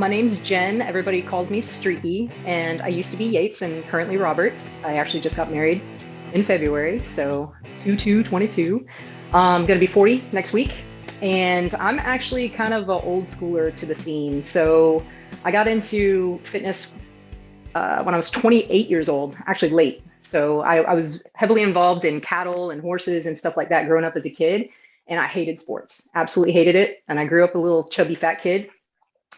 My name's Jen. Everybody calls me Streaky, and I used to be Yates and currently Roberts. I actually just got married in February, so 2222. I'm going to be 40 next week, and I'm actually kind of an old schooler to the scene. So I got into fitness when I was 28 years old, actually late. So I was heavily involved in cattle and horses and stuff like that growing up as a kid, and I hated sports, absolutely hated it. And I grew up a little chubby fat kid.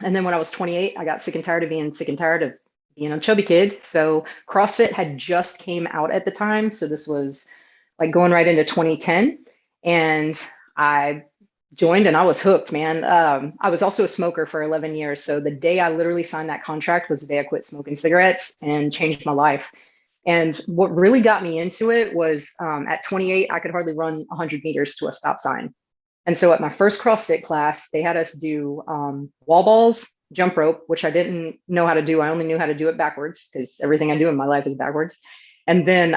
And then when I was 28, I got sick and tired of being sick and tired of being a chubby kid. So CrossFit had just came out at the time. So this was like going right into 2010. And I joined and I was hooked, man. I was also a smoker for 11 years. So the day I literally signed that contract was the day I quit smoking cigarettes and changed my life. And what really got me into it was at 28, I could hardly run 100 meters to a stop sign. And so at my first CrossFit class, they had us do wall balls, jump rope, which I didn't know how to do. I only knew how to do it backwards because everything I do in my life is backwards. And then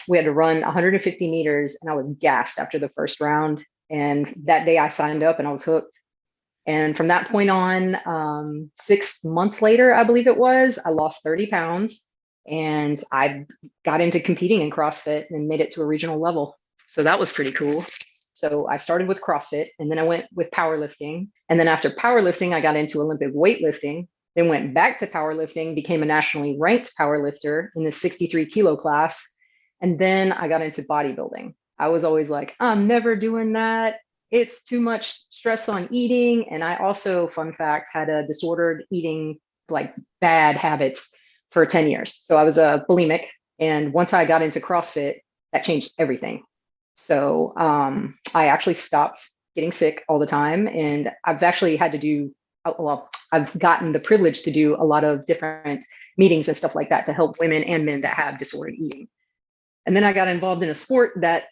we had to run 150 meters, and I was gassed after the first round. And that day I signed up and I was hooked. And from that point on, 6 months later, I believe it was, I lost 30 pounds and I got into competing in CrossFit and made it to a regional level. So that was pretty cool. So I started with CrossFit and then I went with powerlifting. And then after powerlifting, I got into Olympic weightlifting, then went back to powerlifting, became a nationally ranked powerlifter in the 63 kilo class. And then I got into bodybuilding. I was always like, I'm never doing that. It's too much stress on eating. And I also, fun fact, had a disordered eating, like bad habits for 10 years. So I was a bulimic. And once I got into CrossFit, that changed everything. So I actually stopped getting sick all the time. And I've actually had to do, well, I've gotten the privilege to do a lot of different meetings and stuff like that to help women and men that have disordered eating. And then I got involved in a sport that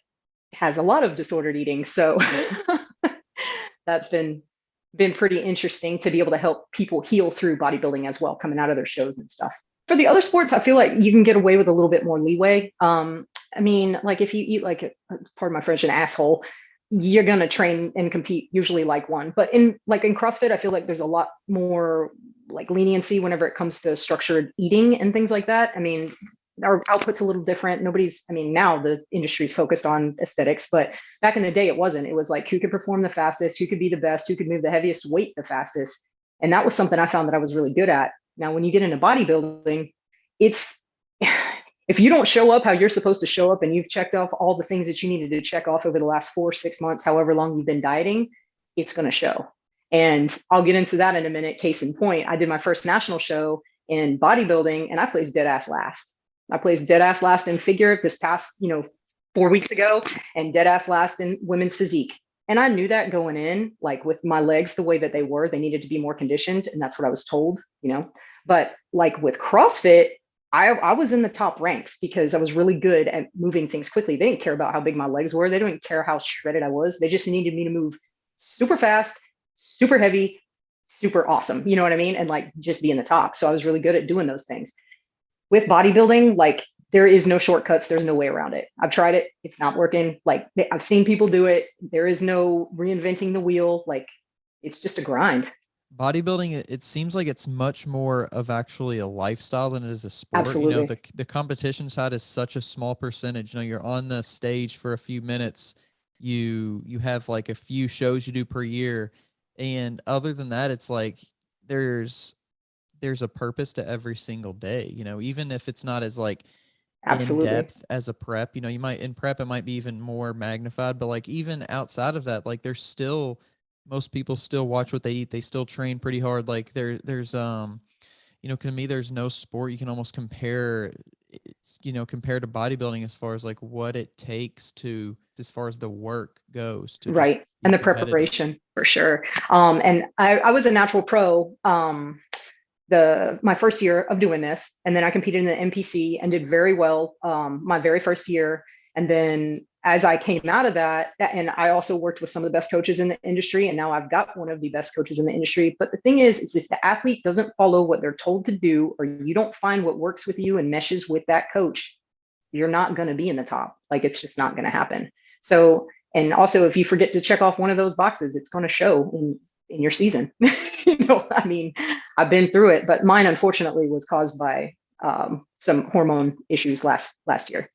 has a lot of disordered eating. So that's been pretty interesting to be able to help people heal through bodybuilding as well, coming out of their shows and stuff. For the other sports, I feel like you can get away with a little bit more leeway. I mean, like if you eat like, pardon my French, an asshole, you're going to train and compete usually like one. But in CrossFit, I feel like there's a lot more like leniency whenever it comes to structured eating and things like that. I mean, our output's a little different. Now the industry's focused on aesthetics, but back in the day, it wasn't. It was like who could perform the fastest, who could be the best, who could move the heaviest weight the fastest. And that was something I found that I was really good at. Now, when you get into bodybuilding, it's if you don't show up how you're supposed to show up and you've checked off all the things that you needed to check off over the last 4 6 months, however long you've been dieting, it's going to show. And I'll get into that in a minute. Case in point, I did my first national show in bodybuilding and I placed dead ass last. I placed dead ass last in figure this past, 4 weeks ago, and dead ass last in women's physique. And I knew that going in, like with my legs the way that they were, they needed to be more conditioned. And that's what I was told, But like with CrossFit, I was in the top ranks because I was really good at moving things quickly. They didn't care about how big my legs were. They didn't care how shredded I was. They just needed me to move super fast, super heavy, super awesome. You know what I mean? And like just be in the top. So I was really good at doing those things. With bodybuilding, like there is no shortcuts. There's no way around it. I've tried it. It's not working. Like I've seen people do it. There is no reinventing the wheel. Like it's just a grind. Bodybuilding, it seems like it's much more of actually a lifestyle than it is a sport. Absolutely. The competition side is such a small percentage. You're on the stage for a few minutes. You have like a few shows you do per year. And other than that, it's like there's a purpose to every single day, even if it's not as like in Absolutely. depth as a prep, you might in prep, it might be even more magnified, but like even outside of that, like there's still, most people still watch what they eat. They still train pretty hard. Like there's to me, there's no sport you can almost compare, compare to bodybuilding as far as like what it takes to, as far as the work goes to just Right. be And the competitive. preparation for sure. And I was a natural pro my first year of doing this. And then I competed in the NPC and did very well my very first year. And then as I came out of that, and I also worked with some of the best coaches in the industry, and now I've got one of the best coaches in the industry. But the thing is if the athlete doesn't follow what they're told to do, or you don't find what works with you and meshes with that coach, you're not going to be in the top. Like it's just not going to happen. So, and also if you forget to check off one of those boxes, it's going to show. And in your season. I mean, I've been through it, but mine unfortunately was caused by some hormone issues last year,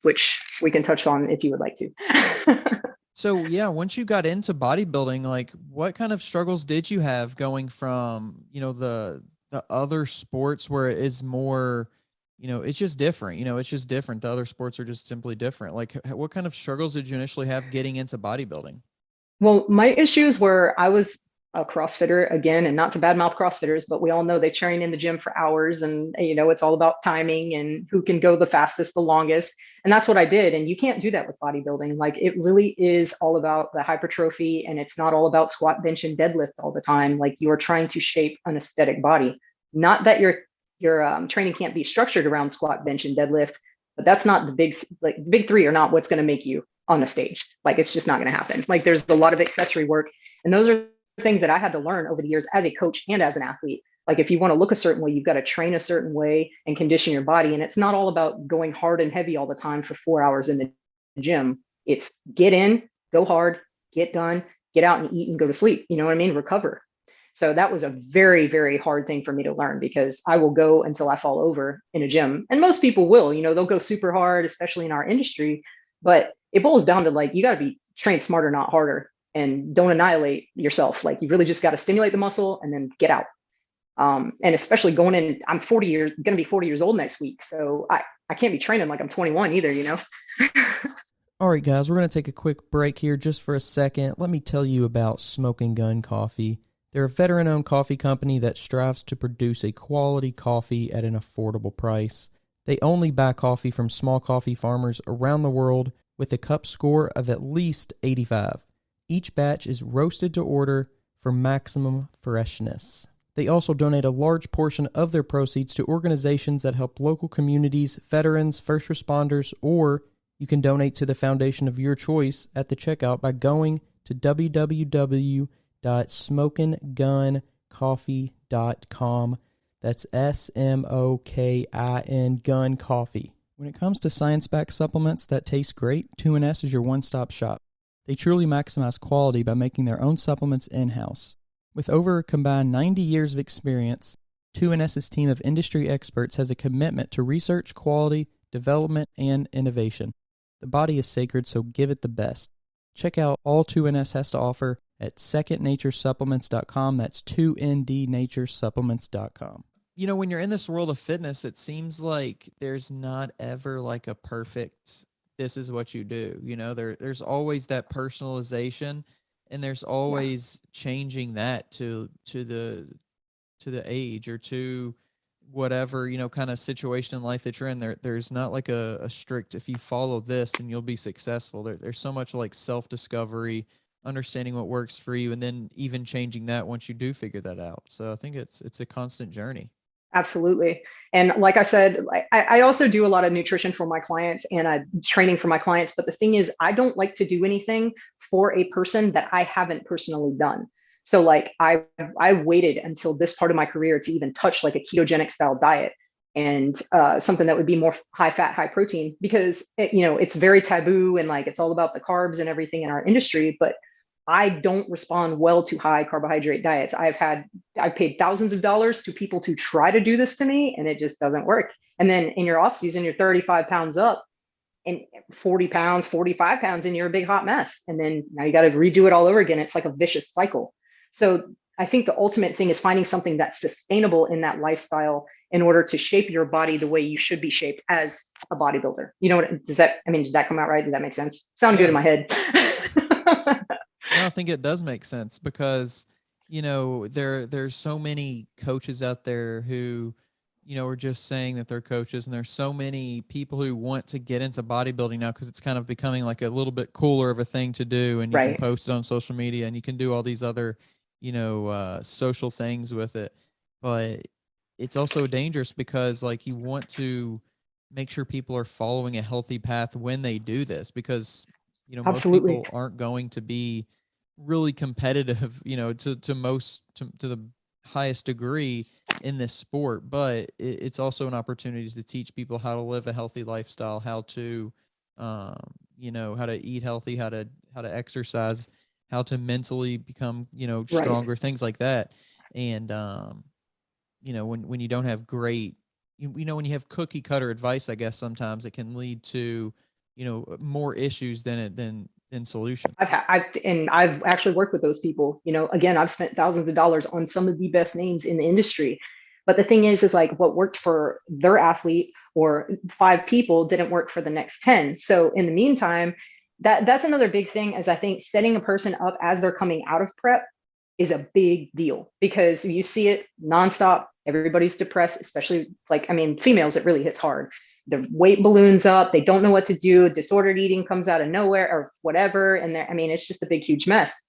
which we can touch on if you would like to. So yeah, once you got into bodybuilding, like what kind of struggles did you have going from, the other sports where it is more, it's just different, it's just different. The other sports are just simply different. Like what kind of struggles did you initially have getting into bodybuilding? Well, my issues were I was a CrossFitter again, and not to badmouth CrossFitters, but we all know they train in the gym for hours, and it's all about timing and who can go the fastest, the longest, and that's what I did. And you can't do that with bodybuilding. Like it really is all about the hypertrophy, and it's not all about squat, bench, and deadlift all the time. Like you are trying to shape an aesthetic body. Not that your training can't be structured around squat, bench, and deadlift, but that's not the big three are not what's going to make you on a stage. Like it's just not going to happen. Like there's a lot of accessory work, and those are things that I had to learn over the years as a coach and as an athlete. Like if you want to look a certain way, you've got to train a certain way and condition your body. And it's not all about going hard and heavy all the time for 4 hours in the gym. It's get in, go hard, get done, get out and eat and go to sleep. You know what I mean? Recover. So that was a very, very hard thing for me to learn, because I will go until I fall over in a gym. And most people will, they'll go super hard, especially in our industry. But it boils down to like, you got to be trained smarter, not harder, and don't annihilate yourself. Like you really just got to stimulate the muscle and then get out. And especially going in, I'm going to be 40 years old next week. So I can't be training like I'm 21 either. All right, guys, we're going to take a quick break here just for a second. Let me tell you about Smoking Gun Coffee. They're a veteran-owned coffee company that strives to produce a quality coffee at an affordable price. They only buy coffee from small coffee farmers around the world with a cup score of at least 85. Each batch is roasted to order for maximum freshness. They also donate a large portion of their proceeds to organizations that help local communities, veterans, first responders, or you can donate to the foundation of your choice at the checkout by going to www.smokingguncoffee.com. That's SMOKIN Gun Coffee. When it comes to science-backed supplements that taste great, 2NS is your one-stop shop. They truly maximize quality by making their own supplements in-house. With over a combined 90 years of experience, 2NS's team of industry experts has a commitment to research, quality, development, and innovation. The body is sacred, so give it the best. Check out all 2NS has to offer at secondnaturesupplements.com. That's 2ndnaturesupplements.com. When you're in this world of fitness, it seems like there's not ever like a perfect, this is what you do. There's always that personalization, and there's always changing that to the age or to whatever, kind of situation in life that you're in. There's not like a strict, if you follow this, then you'll be successful. There's so much like self-discovery, understanding what works for you, and then even changing that once you do figure that out. So I think it's a constant journey. Absolutely. And like I said, I also do a lot of nutrition for my clients and training for my clients. But the thing is, I don't like to do anything for a person that I haven't personally done. So like I waited until this part of my career to even touch like a ketogenic style diet and something that would be more high fat, high protein, because it's very taboo and like it's all about the carbs and everything in our industry. But I don't respond well to high carbohydrate diets. I've paid thousands of dollars to people to try to do this to me, and it just doesn't work. And then in your off season, you're 35 pounds up and 40 pounds, 45 pounds, and you're a big hot mess. And then now you got to redo it all over again. It's like a vicious cycle. So I think the ultimate thing is finding something that's sustainable in that lifestyle in order to shape your body the way you should be shaped as a bodybuilder. Did that come out right? Did that make sense? Sound good in my head. I think it does make sense because, there's so many coaches out there who, are just saying that they're coaches, and there's so many people who want to get into bodybuilding now because it's kind of becoming like a little bit cooler of a thing to do, and you can post it on social media and you can do all these other, social things with it. But it's also dangerous because like you want to make sure people are following a healthy path when they do this, because most people aren't going to be really competitive, to the highest degree in this sport. But it's also an opportunity to teach people how to live a healthy lifestyle, how to, how to eat healthy, how to exercise, how to mentally become, Right. stronger, things like that. And, when you don't have great, when you have cookie cutter advice, I guess sometimes it can lead to, more issues than solutions. I've actually worked with those people. Again, I've spent thousands of dollars on some of the best names in the industry. But the thing is like what worked for their athlete or 5 people didn't work for the next 10. So in the meantime, that's another big thing is I think setting a person up as they're coming out of prep is a big deal because you see it nonstop. Everybody's depressed, especially females, it really hits hard. The weight balloons up. They don't know what to do. Disordered eating comes out of nowhere or whatever. And it's just a big, huge mess.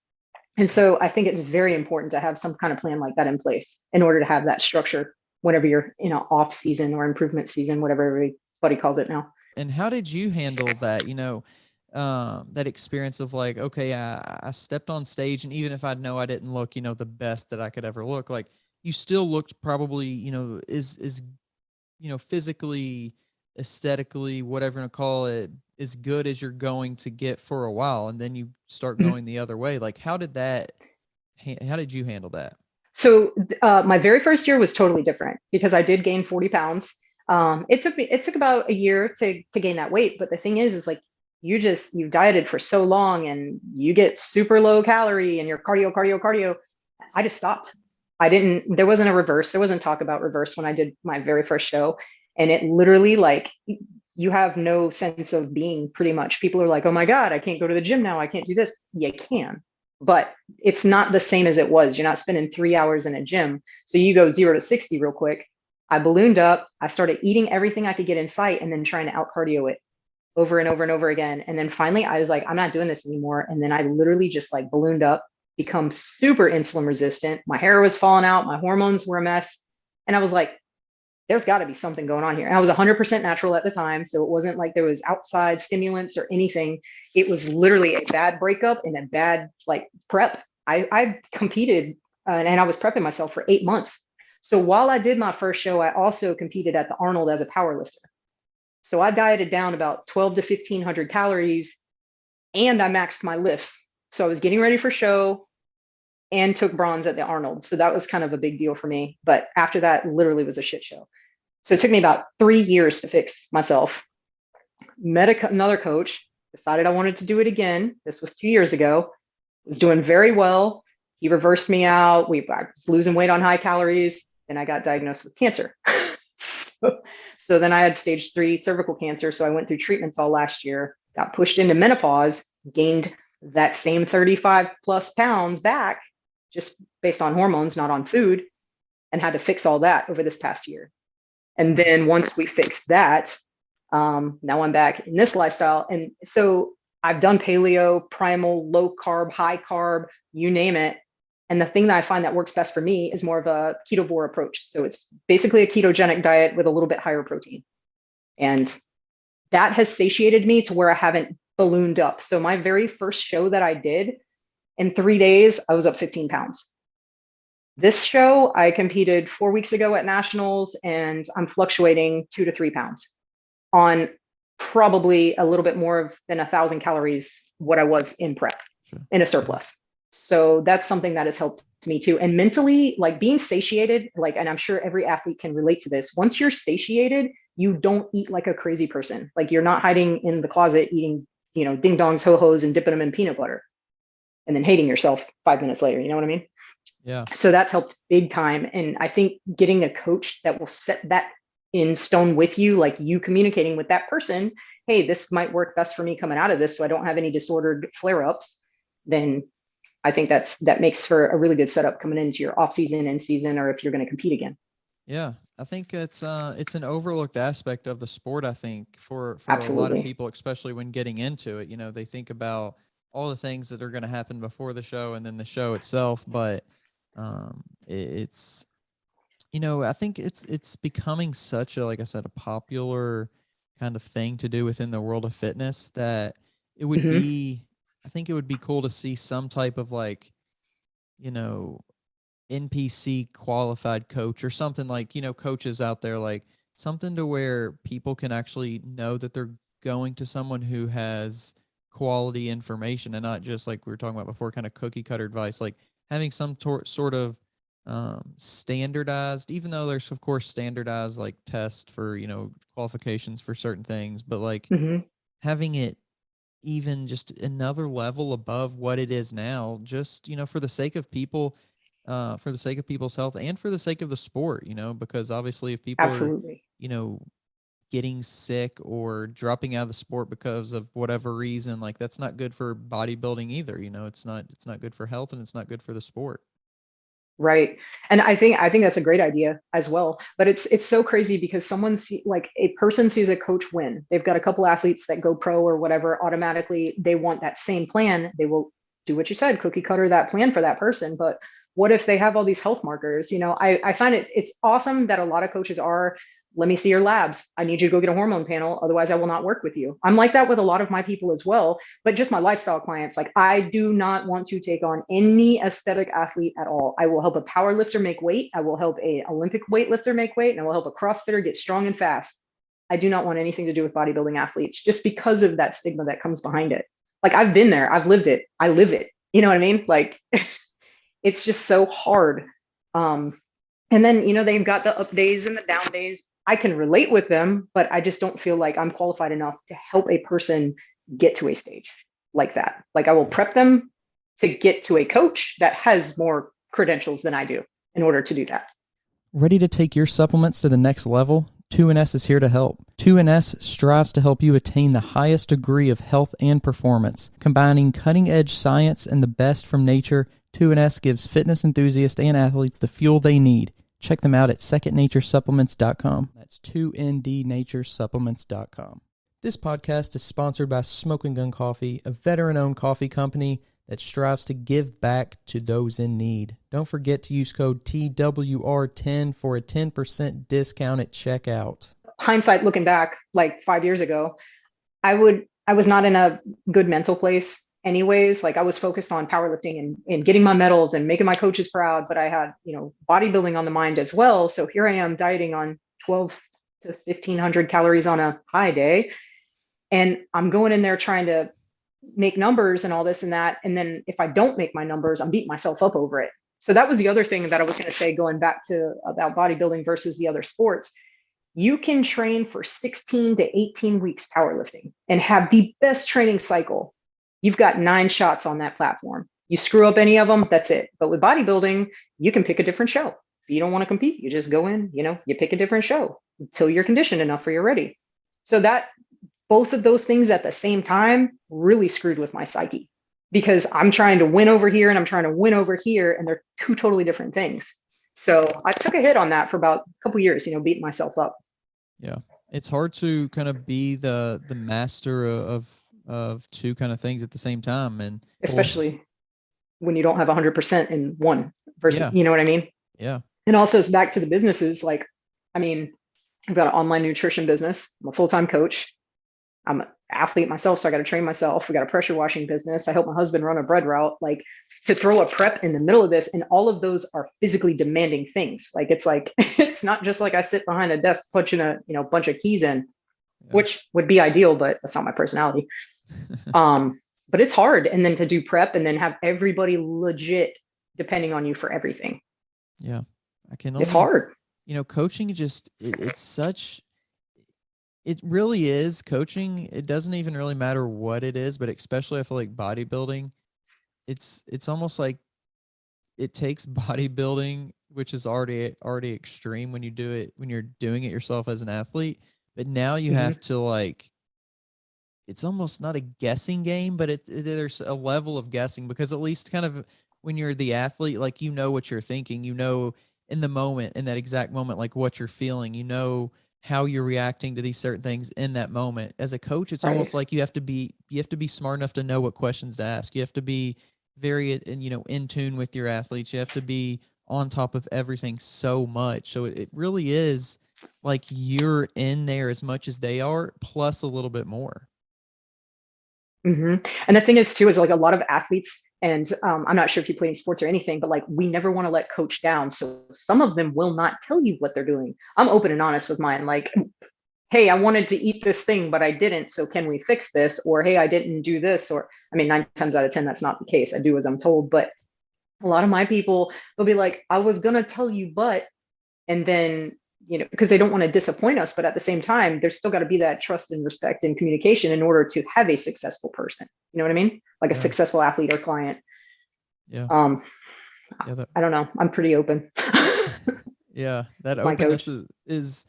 And so I think it's very important to have some kind of plan like that in place in order to have that structure whenever you're in an off season or improvement season, whatever everybody calls it now. And how did you handle that? That experience of like, okay, I stepped on stage, and even if I know I didn't look, the best that I could ever look, like you still looked probably, is physically, aesthetically, whatever you call it, as good as you're going to get for a while, and then you start going the other way. Like, how did you handle that? So my very first year was totally different because I did gain 40 pounds. It took about a year to gain that weight. But the thing is like you've dieted for so long and you get super low calorie and your cardio. I just stopped. There wasn't a reverse. There wasn't talk about reverse when I did my very first show. And it literally like you have no sense of being pretty much. People are like, oh my God, I can't go to the gym now. I can't do this. You can. But it's not the same as it was. You're not spending 3 hours in a gym. So you go 0 to 60 real quick. I ballooned up. I started eating everything I could get in sight and then trying to out cardio it over and over and over again. And then finally I was like, I'm not doing this anymore. And then I literally just like ballooned up, become super insulin resistant. My hair was falling out. My hormones were a mess. And I was like, there's got to be something going on here. And I was 100% natural at the time. So it wasn't like there was outside stimulants or anything. It was literally a bad breakup and a bad like prep. I competed and I was prepping myself for 8 months. So while I did my first show, I also competed at the Arnold as a power lifter. So I dieted down about 12 to 1500 calories and I maxed my lifts. So I was getting ready for show and took bronze at the Arnold. So that was kind of a big deal for me. But after that, literally was a shit show. So it took me about 3 years to fix myself. Met another coach, decided I wanted to do it again. This was 2 years ago. Was doing very well. He reversed me out. I was losing weight on high calories. Then I got diagnosed with cancer. so then I had stage 3 cervical cancer. So I went through treatments all last year, got pushed into menopause, gained that same 35 plus pounds back just based on hormones, not on food, and had to fix all that over this past year. And then once we fixed that, now I'm back in this lifestyle. And so I've done paleo, primal, low carb, high carb, you name it. And the thing that I find that works best for me is more of a ketovore approach. So it's basically a ketogenic diet with a little bit higher protein. And that has satiated me to where I haven't ballooned up. So my very first show that I did, in 3 days, I was up 15 pounds. This show, I competed 4 weeks ago at nationals, and I'm fluctuating 2 to 3 pounds on probably a little bit more than 1,000 calories, what I was in prep, in a surplus. So that's something that has helped me too. And mentally, like being satiated, and I'm sure every athlete can relate to this. Once you're satiated, you don't eat like a crazy person. Like you're not hiding in the closet eating, ding dongs, ho-hos, and dipping them in peanut butter and then hating yourself 5 minutes later. You know what I mean? Yeah. So that's helped big time. And I think getting a coach that will set that in stone with you, like you communicating with that person, hey, this might work best for me coming out of this so I don't have any disordered flare-ups, then I think that makes for a really good setup coming into your off season and season, or if you're going to compete again. Yeah, I think it's an overlooked aspect of the sport. I think for Absolutely. a lot of people, especially when getting into it, they think about all the things that are going to happen before the show and then the show itself. But it's, I think it's becoming such a, like I said, a popular kind of thing to do within the world of fitness that it would be, I think it would be cool to see some type of like, NPC qualified coach or something, like, coaches out there, like something to where people can actually know that they're going to someone who has quality information and not just like we were talking about before, kind of cookie cutter advice, like having some sort of standardized, even though there's of course standardized like tests for, qualifications for certain things, but like having it even just another level above what it is now, just, for the sake of people, for the sake of people's health and for the sake of the sport, because obviously if people are, Absolutely. getting sick or dropping out of the sport because of whatever reason, like that's not good for bodybuilding either. It's not good for health and it's not good for the sport. Right. And I think that's a great idea as well. But it's so crazy because like a person sees a coach win. They've got a couple athletes that go pro or whatever, automatically they want that same plan. They will do what you said, cookie cutter that plan for that person. But what if they have all these health markers? I find it's awesome that a lot of coaches are, let me see your labs. I need you to go get a hormone panel. Otherwise, I will not work with you. I'm like that with a lot of my people as well, but just my lifestyle clients. Like, I do not want to take on any aesthetic athlete at all. I will help a power lifter make weight. I will help a Olympic weightlifter make weight, and I will help a CrossFitter get strong and fast. I do not want anything to do with bodybuilding athletes just because of that stigma that comes behind it. Like, I've been there, I've lived it, I live it. You know what I mean? Like, it's just so hard. And then, they've got the up days and the down days. I can relate with them, but I just don't feel like I'm qualified enough to help a person get to a stage like that. Like, I will prep them to get to a coach that has more credentials than I do in order to do that. Ready to take your supplements to the next level? 2NS is here to help. 2NS strives to help you attain the highest degree of health and performance. Combining cutting-edge science and the best from nature, 2NS gives fitness enthusiasts and athletes the fuel they need. Check them out at secondnaturesupplements.com. That's 2ndnaturesupplements.com. This podcast is sponsored by Smoke and Gun Coffee, a veteran-owned coffee company that strives to give back to those in need. Don't forget to use code TWR10 for a 10% discount at checkout. Hindsight, looking back, like 5 years ago, I was not in a good mental place anyways. Like, I was focused on powerlifting and getting my medals and making my coaches proud, but I had, bodybuilding on the mind as well. So here I am dieting on 12 to 1500 calories on a high day. And I'm going in there trying to make numbers and all this and that. And then if I don't make my numbers, I'm beating myself up over it. So that was the other thing that I was going to say, going back to about bodybuilding versus the other sports. You can train for 16 to 18 weeks powerlifting and have the best training cycle. You've got 9 shots on that platform. You screw up any of them, that's it. But with bodybuilding, you can pick a different show. If you don't want to compete, you just go in, you pick a different show until you're conditioned enough for you're ready. So that both of those things at the same time really screwed with my psyche, because I'm trying to win over here and I'm trying to win over here, and they're two totally different things. So I took a hit on that for about a couple of years, beating myself up. Yeah. It's hard to kind of be the master of two kind of things at the same time. And especially when you don't have 100% in one versus, Yeah. You know what I mean? Yeah. And also it's back to the businesses. Like, I've got an online nutrition business. I'm a full-time coach. I'm an athlete myself, so I got to train myself. We got a pressure washing business. I help my husband run a bread route. Like, to throw a prep in the middle of this, and all of those are physically demanding things. Like, it's not just like I sit behind a desk punching a bunch of keys in, which would be ideal, but that's not my personality. But it's hard. And then to do prep and then have everybody legit depending on you for everything. Yeah, it's hard. Coaching it really is coaching. It doesn't even really matter what it is, but especially I feel like bodybuilding, it's almost like it takes bodybuilding, which is already extreme when you're doing it yourself as an athlete. But now you have to it's almost not a guessing game, but there's a level of guessing, because at least kind of when you're the athlete, like, what you're thinking, in the moment, in that exact moment, like what you're feeling, how you're reacting to these certain things in that moment. As a coach, it's almost like you have to be smart enough to know what questions to ask. You have to be very, in tune with your athletes. You have to be on top of everything so much. So it really is like you're in there as much as they are, plus a little bit more. And the thing is too, is like a lot of athletes, and I'm not sure if you play any sports or anything, but like, we never want to let coach down. So some of them will not tell you what they're doing. I'm open and honest with mine. Like, hey, I wanted to eat this thing, but I didn't. So can we fix this? Or, hey, I didn't do this. Or, I mean, 9 times out of 10, that's not the case. I do as I'm told. But a lot of my people, they'll be like, I was going to tell you, but, and then, because they don't want to disappoint us. But at the same time, there's still got to be that trust and respect and communication in order to have a successful person. You know what I mean? Like a successful athlete or client. Yeah. I don't know. I'm pretty open. Yeah. That openness is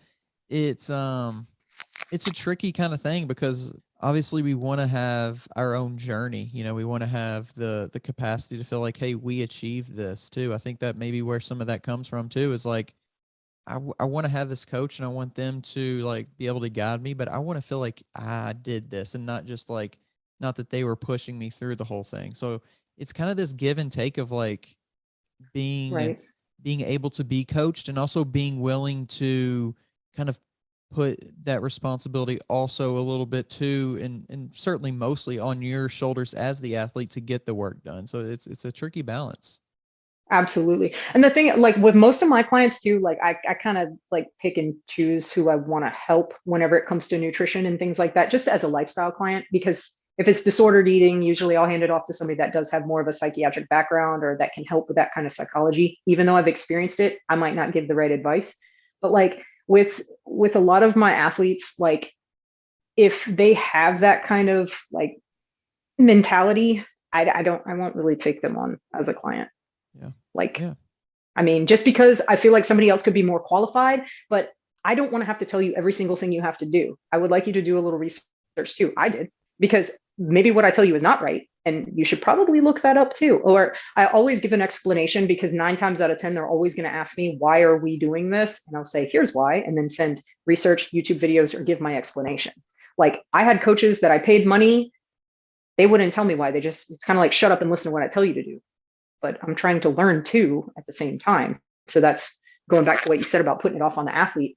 it's a tricky kind of thing, because obviously we want to have our own journey. We want to have the capacity to feel like, hey, we achieved this too. I think that maybe where some of that comes from too is like, I want to have this coach and I want them to like be able to guide me, but I want to feel like I did this, and not just like, not that they were pushing me through the whole thing. So it's kind of this give and take of like being able to be coached, and also being willing to kind of put that responsibility also a little bit too, and certainly mostly on your shoulders as the athlete to get the work done. So it's a tricky balance. Absolutely. And the thing, like with most of my clients too, like I kind of like pick and choose who I want to help whenever it comes to nutrition and things like that, just as a lifestyle client, because if it's disordered eating, usually I'll hand it off to somebody that does have more of a psychiatric background or that can help with that kind of psychology. Even though I've experienced it, I might not give the right advice. But like with a lot of my athletes, like if they have that kind of like mentality, I won't really take them on as a client. I mean, just because I feel like somebody else could be more qualified, but I don't want to have to tell you every single thing you have to do. I would like you to do a little research too. I did, because maybe what I tell you is not right, and you should probably look that up too. Or I always give an explanation, because 9 times out of 10, they're always going to ask me, why are we doing this? And I'll say, here's why, and then send research, YouTube videos, or give my explanation. Like I had coaches that I paid money. They wouldn't tell me why. It's kind of like, shut up and listen to what I tell you to do. But I'm trying to learn too at the same time. So that's going back to what you said about putting it off on the athlete.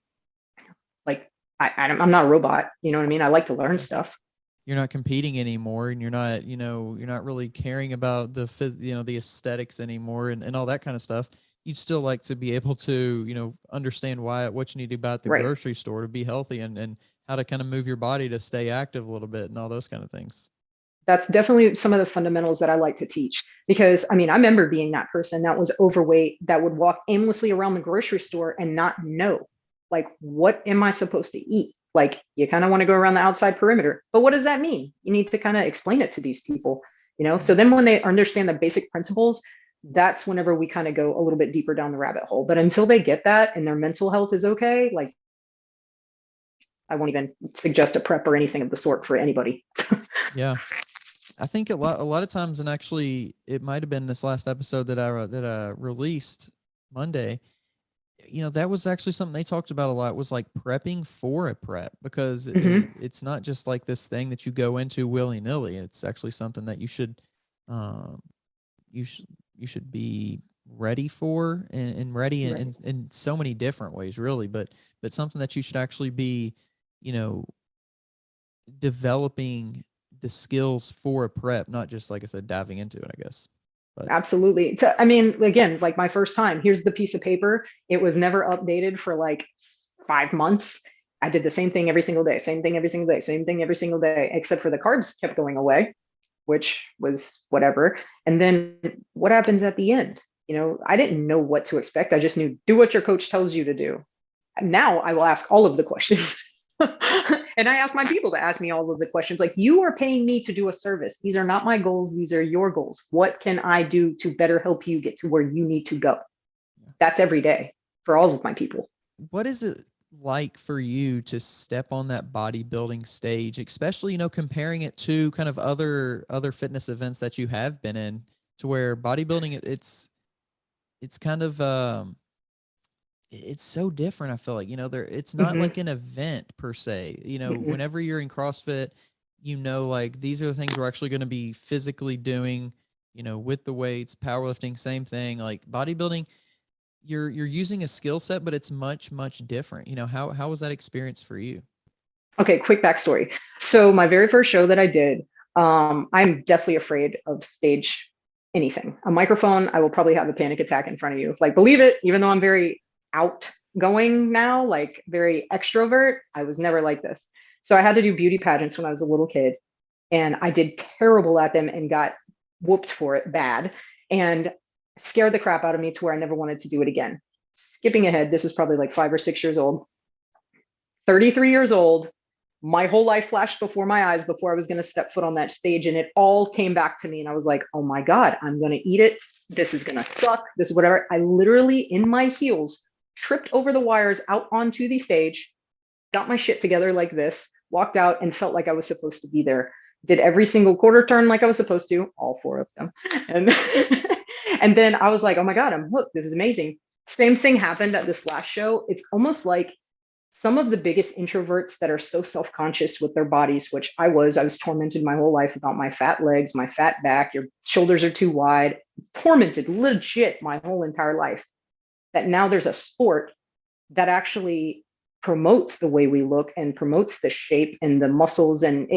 Like I'm not a robot. You know what I mean? I like to learn stuff. You're not competing anymore, and you're not really caring about the aesthetics anymore and all that kind of stuff. You'd still like to be able to, understand what you need to buy at the grocery store to be healthy, and how to kind of move your body to stay active a little bit and all those kind of things. That's definitely some of the fundamentals that I like to teach, because I mean, I remember being that person that was overweight, that would walk aimlessly around the grocery store and not know, like, what am I supposed to eat? Like, you kind of want to go around the outside perimeter, but what does that mean? You need to kind of explain it to these people, So then when they understand the basic principles, that's whenever we kind of go a little bit deeper down the rabbit hole. But until they get that and their mental health is okay, like, I won't even suggest a prep or anything of the sort for anybody. Yeah. I think a lot of times, and actually it might have been this last episode that I released Monday, that was actually something they talked about a lot, was like prepping for a prep, because it's not just like this thing that you go into willy nilly. It's actually something that you should be ready for, and ready in so many different ways, really, but something that you should actually be, developing the skills for a prep, not just, like I said, diving into it, I guess. But absolutely. So, I mean, again, like my first time, here's the piece of paper. It was never updated for like 5 months. I did the same thing every single day, same thing every single day, same thing every single day, except for the carbs kept going away, which was whatever. And then what happens at the end? I didn't know what to expect. I just knew, do what your coach tells you to do. Now I will ask all of the questions. And I ask my people to ask me all of the questions. Like, you are paying me to do a service. These are not my goals. These are your goals. What can I do to better help you get to where you need to go? That's every day for all of my people. What is it like for you to step on that bodybuilding stage, especially, comparing it to kind of other fitness events that you have been in, to where bodybuilding, it's kind of, it's so different. I feel like, it's not like an event per se, whenever you're in CrossFit, like these are the things we're actually going to be physically doing, with the weights, powerlifting, same thing. Like bodybuilding, you're using a skill set, but it's much, much different. How was that experience for you? Okay. Quick backstory. So my very first show that I did, I'm deathly afraid of stage anything. A microphone, I will probably have a panic attack in front of you. Like, believe it, even though I'm very out going now, like very extrovert. I was never like this. So I had to do beauty pageants when I was a little kid, and I did terrible at them and got whooped for it bad, and scared the crap out of me to where I never wanted to do it again. Skipping ahead, this is probably like 5 or 6 years old. 33 years old, my whole life flashed before my eyes before I was going to step foot on that stage. And it all came back to me. And I was like, oh my God, I'm going to eat it. This is going to suck. This is whatever. I literally, in my heels, tripped over the wires out onto the stage, got my shit together like this, walked out and felt like I was supposed to be there. Did every single quarter turn like I was supposed to, all 4 of them. And, and then I was like, oh my God, I'm hooked. This is amazing. Same thing happened at this last show. It's almost like some of the biggest introverts that are so self-conscious with their bodies, which I was tormented my whole life about my fat legs, my fat back, your shoulders are too wide, tormented legit my whole entire life. That now there's a sport that actually promotes the way we look and promotes the shape and the muscles. And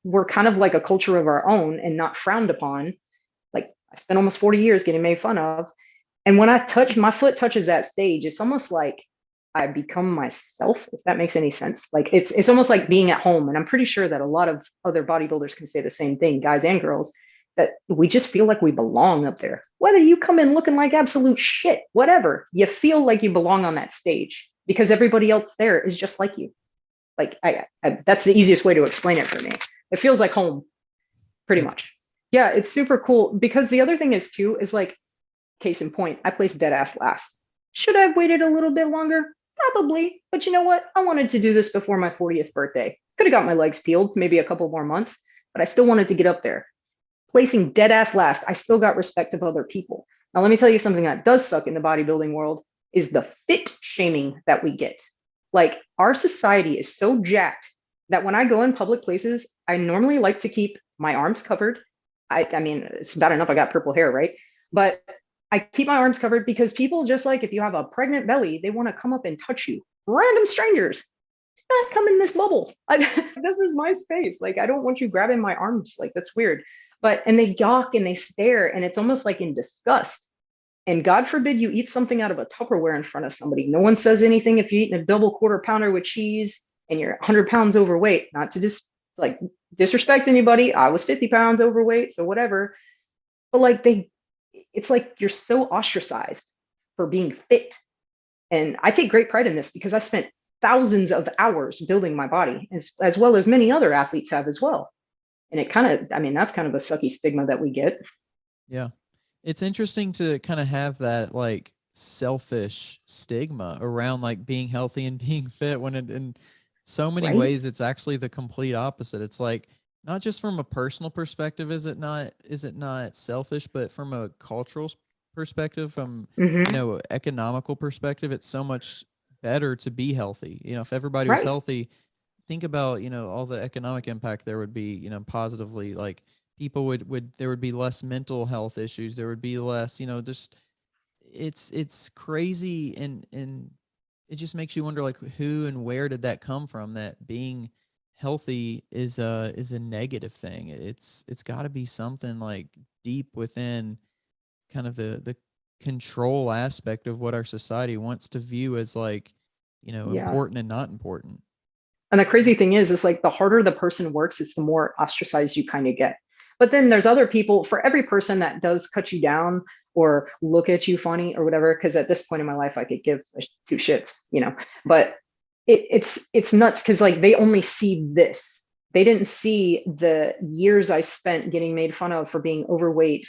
we're kind of like a culture of our own and not frowned upon. Like I spent almost 40 years getting made fun of. And when my foot touches that stage, it's almost like I become myself, if that makes any sense. Like it's almost like being at home. And I'm pretty sure that a lot of other bodybuilders can say the same thing, guys and girls, that we just feel like we belong up there. Whether you come in looking like absolute shit, whatever, you feel like you belong on that stage because everybody else there is just like you. Like that's the easiest way to explain it for me. It feels like home, pretty much. Yeah, it's super cool. Because the other thing is too, is like, case in point, I placed dead ass last. Should I have waited a little bit longer? Probably. But you know what? I wanted to do this before my 40th birthday. Could have got my legs peeled, maybe a couple more months, but I still wanted to get up there. Placing dead ass last, I still got respect of other people. Now, let me tell you something that does suck in the bodybuilding world is the fit shaming that we get. Like our society is so jacked that when I go in public places, I normally like to keep my arms covered. I mean, it's bad enough I got purple hair, right? But I keep my arms covered because people, just like if you have a pregnant belly, they want to come up and touch you. Random strangers, not come in this bubble. This is my space. Like, I don't want you grabbing my arms. Like, that's weird. And they gawk and they stare, and it's almost like in disgust. And God forbid you eat something out of a Tupperware in front of somebody. No one says anything if you're eating a double quarter pounder with cheese and you're 100 pounds overweight. Not to disrespect anybody. I was 50 pounds overweight, so whatever. But like it's like you're so ostracized for being fit. And I take great pride in this because I've spent thousands of hours building my body as well as many other athletes have as well. And it kind of, I mean, that's kind of a sucky stigma that we get. Yeah. It's interesting to kind of have that like selfish stigma around like being healthy and being fit when in so many ways, it's actually the complete opposite. It's like, not just from a personal perspective, is it not selfish, but from a cultural perspective, from, economical perspective, it's so much better to be healthy. If everybody was healthy, think about, all the economic impact there would be, positively, like people there would be less mental health issues. There would be less, just it's crazy. And it just makes you wonder, like, who and where did that come from, that being healthy is a negative thing. It's got to be something like deep within kind of the control aspect of what our society wants to view as like, important and not important. And the crazy thing is like the harder the person works, it's the more ostracized you kind of get. But then there's other people, for every person that does cut you down or look at you funny or whatever, because at this point in my life, I could give 2 shits, but it's nuts because like they only see this. They didn't see the years I spent getting made fun of for being overweight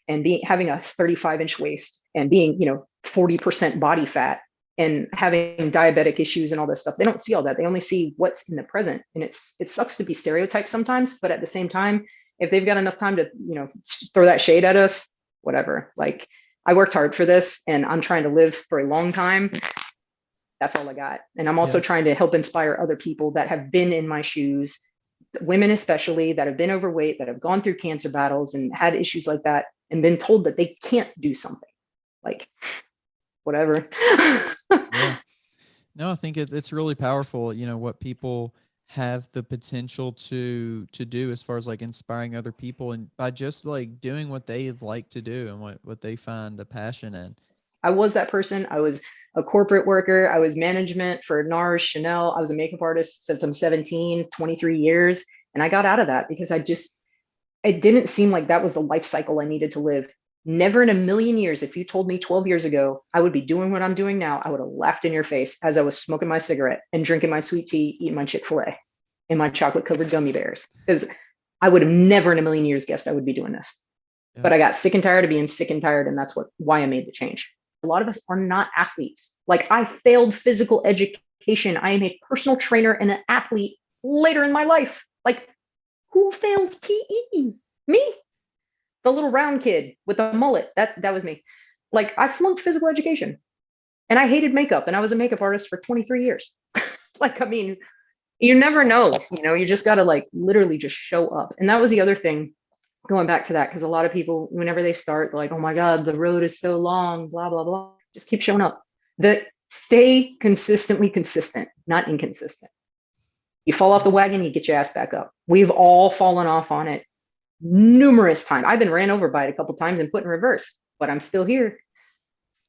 and having a 35-inch waist and being, 40% body fat and having diabetic issues and all this stuff. They don't see all that. They only see what's in the present. And it sucks to be stereotyped sometimes, but at the same time, if they've got enough time to, throw that shade at us, whatever. Like I worked hard for this and I'm trying to live for a long time. That's all I got. And I'm also trying to help inspire other people that have been in my shoes, women especially, that have been overweight, that have gone through cancer battles and had issues like that and been told that they can't do something. Like, whatever. Yeah. No, I think it's really powerful, what people have the potential to do as far as like inspiring other people, and by just like doing what they like to do and what they find a passion in. I was that person. I was a corporate worker. I was management for NARS, Chanel. I was a makeup artist since I'm 17, 23 years. And I got out of that because it didn't seem like that was the life cycle I needed to live. Never in a million years, if you told me 12 years ago I would be doing what I'm doing now, I would have laughed in your face as I was smoking my cigarette and drinking my sweet tea, eating my Chick-fil-A and my chocolate covered gummy bears. Because I would have never in a million years guessed I would be doing this. Yeah. But I got sick and tired of being sick and tired. And that's why I made the change. A lot of us are not athletes. Like, I failed physical education. I am a personal trainer and an athlete later in my life. Like, who fails PE? Me. The little round kid with the mullet. That was me. Like, I flunked physical education and I hated makeup, and I was a makeup artist for 23 years. Like, I mean, you never know, you just got to like literally just show up. And that was the other thing, going back to that, because a lot of people, whenever they start, they're like, oh my God, the road is so long, blah, blah, blah. Just keep showing up. Stay consistently consistent, not inconsistent. You fall off the wagon, you get your ass back up. We've all fallen off on it numerous times. I've been ran over by it a couple times and put in reverse, but I'm still here.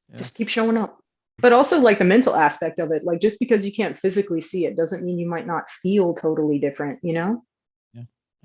Yeah. Just keep showing up. But also, like, the mental aspect of it, like, just because you can't physically see it doesn't mean you might not feel totally different, Yeah,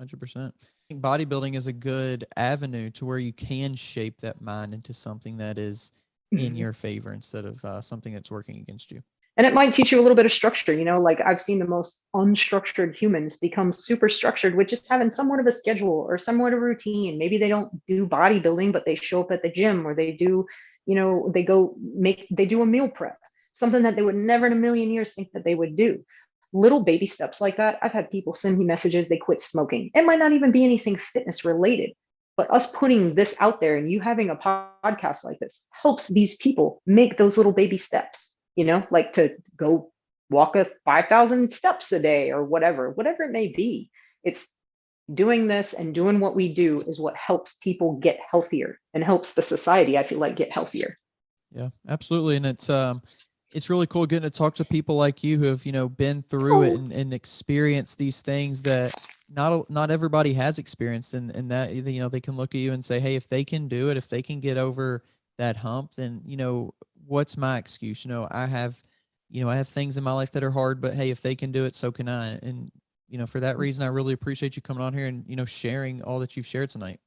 100%. I think bodybuilding is a good avenue to where you can shape that mind into something that is in your favor instead of something that's working against you. And it might teach you a little bit of structure, like, I've seen the most unstructured humans become super structured with just having somewhat of a schedule or somewhat of a routine. Maybe they don't do bodybuilding, but they show up at the gym, or they do, they do a meal prep, something that they would never in a million years think that they would do. Little baby steps like that. I've had people send me messages, they quit smoking. It might not even be anything fitness related, but us putting this out there and you having a podcast like this helps these people make those little baby steps. Like to go walk 5,000 steps a day or whatever it may be. It's doing this and doing what we do is what helps people get healthier and helps the society, I feel like, get healthier. Yeah, absolutely. And it's really cool getting to talk to people like you who have, been through it and experienced these things that not everybody has experienced. And that, they can look at you and say, hey, if they can do it, if they can get over that hump, then, what's my excuse? I have things in my life that are hard, but hey, if they can do it, so can I. And, for that reason, I really appreciate you coming on here and, sharing all that you've shared tonight.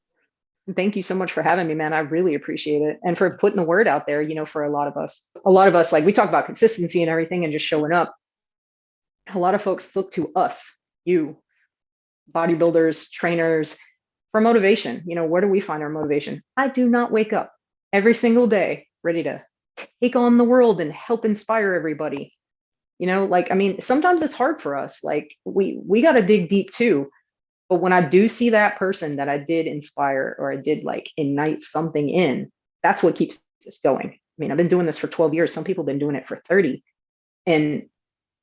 Thank you so much for having me, man. I really appreciate it. And for putting the word out there, for a lot of us, like, we talk about consistency and everything and just showing up. A lot of folks look to us, you bodybuilders, trainers, for motivation. Where do we find our motivation? I do not wake up every single day ready to take on the world and help inspire everybody. Sometimes it's hard for us. Like, we got to dig deep too. But when I do see that person that I did inspire, or I did like ignite something in, that's what keeps us going. I've been doing this for 12 years. Some people have been doing it for 30. And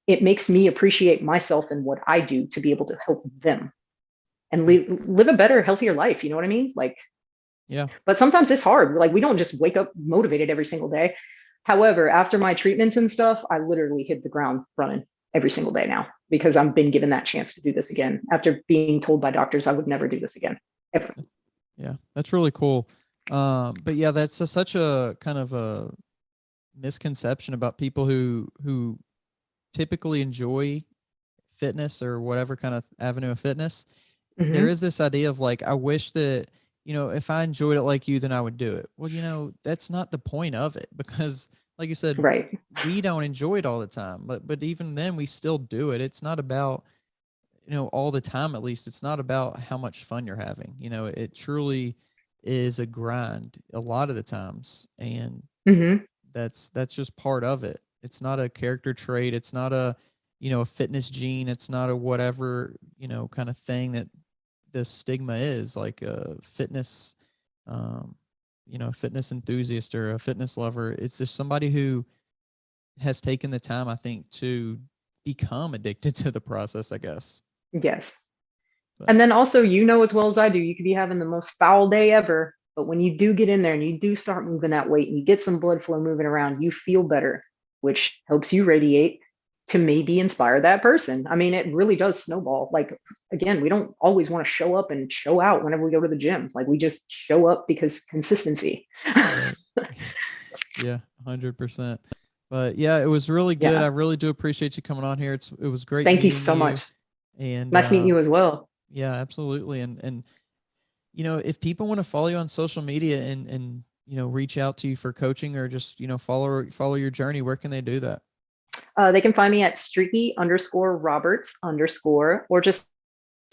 it makes me appreciate myself and what I do to be able to help them and live a better, healthier life. You know what I mean? Like, yeah. But sometimes it's hard. Like, we don't just wake up motivated every single day. However, after my treatments and stuff, I literally hit the ground running every single day now, because I've been given that chance to do this again after being told by doctors I would never do this again, ever. Yeah, that's really cool. But yeah, that's such a kind of a misconception about people who typically enjoy fitness or whatever kind of avenue of fitness. Mm-hmm. There is this idea of like, I wish that, if I enjoyed it like you, then I would do it. Well, that's not the point of it, because like you said, right, we don't enjoy it all the time, but even then we still do it. It's not about, all the time, at least it's not about how much fun you're having. It truly is a grind a lot of the times. And mm-hmm. that's just part of it. It's not a character trait. It's not a fitness gene. It's not a whatever, kind of thing that the stigma is, like a fitness, fitness enthusiast or a fitness lover. It's just somebody who has taken the time, I think, to become addicted to the process, I guess. Yes. But. And then also, as well as I do, you could be having the most foul day ever, but when you do get in there and you do start moving that weight and you get some blood flow moving around, you feel better, which helps you radiate to maybe inspire that person. It really does snowball. Like, again, we don't always want to show up and show out whenever we go to the gym. Like, we just show up because consistency. Yeah, 100%. But yeah, it was really good. Yeah. I really do appreciate you coming on here. It was great Thank you meeting so you. much. And Nice meeting you as well. yeah, absolutely. And you know, if people want to follow you on social media and you know, reach out to you for coaching or just, you know, follow your journey, where can they do that? They can find me at Streaky_Roberts_ or just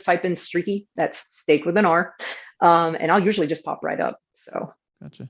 type in Streaky, that's steak with an R. And I'll usually just pop right up. So Gotcha.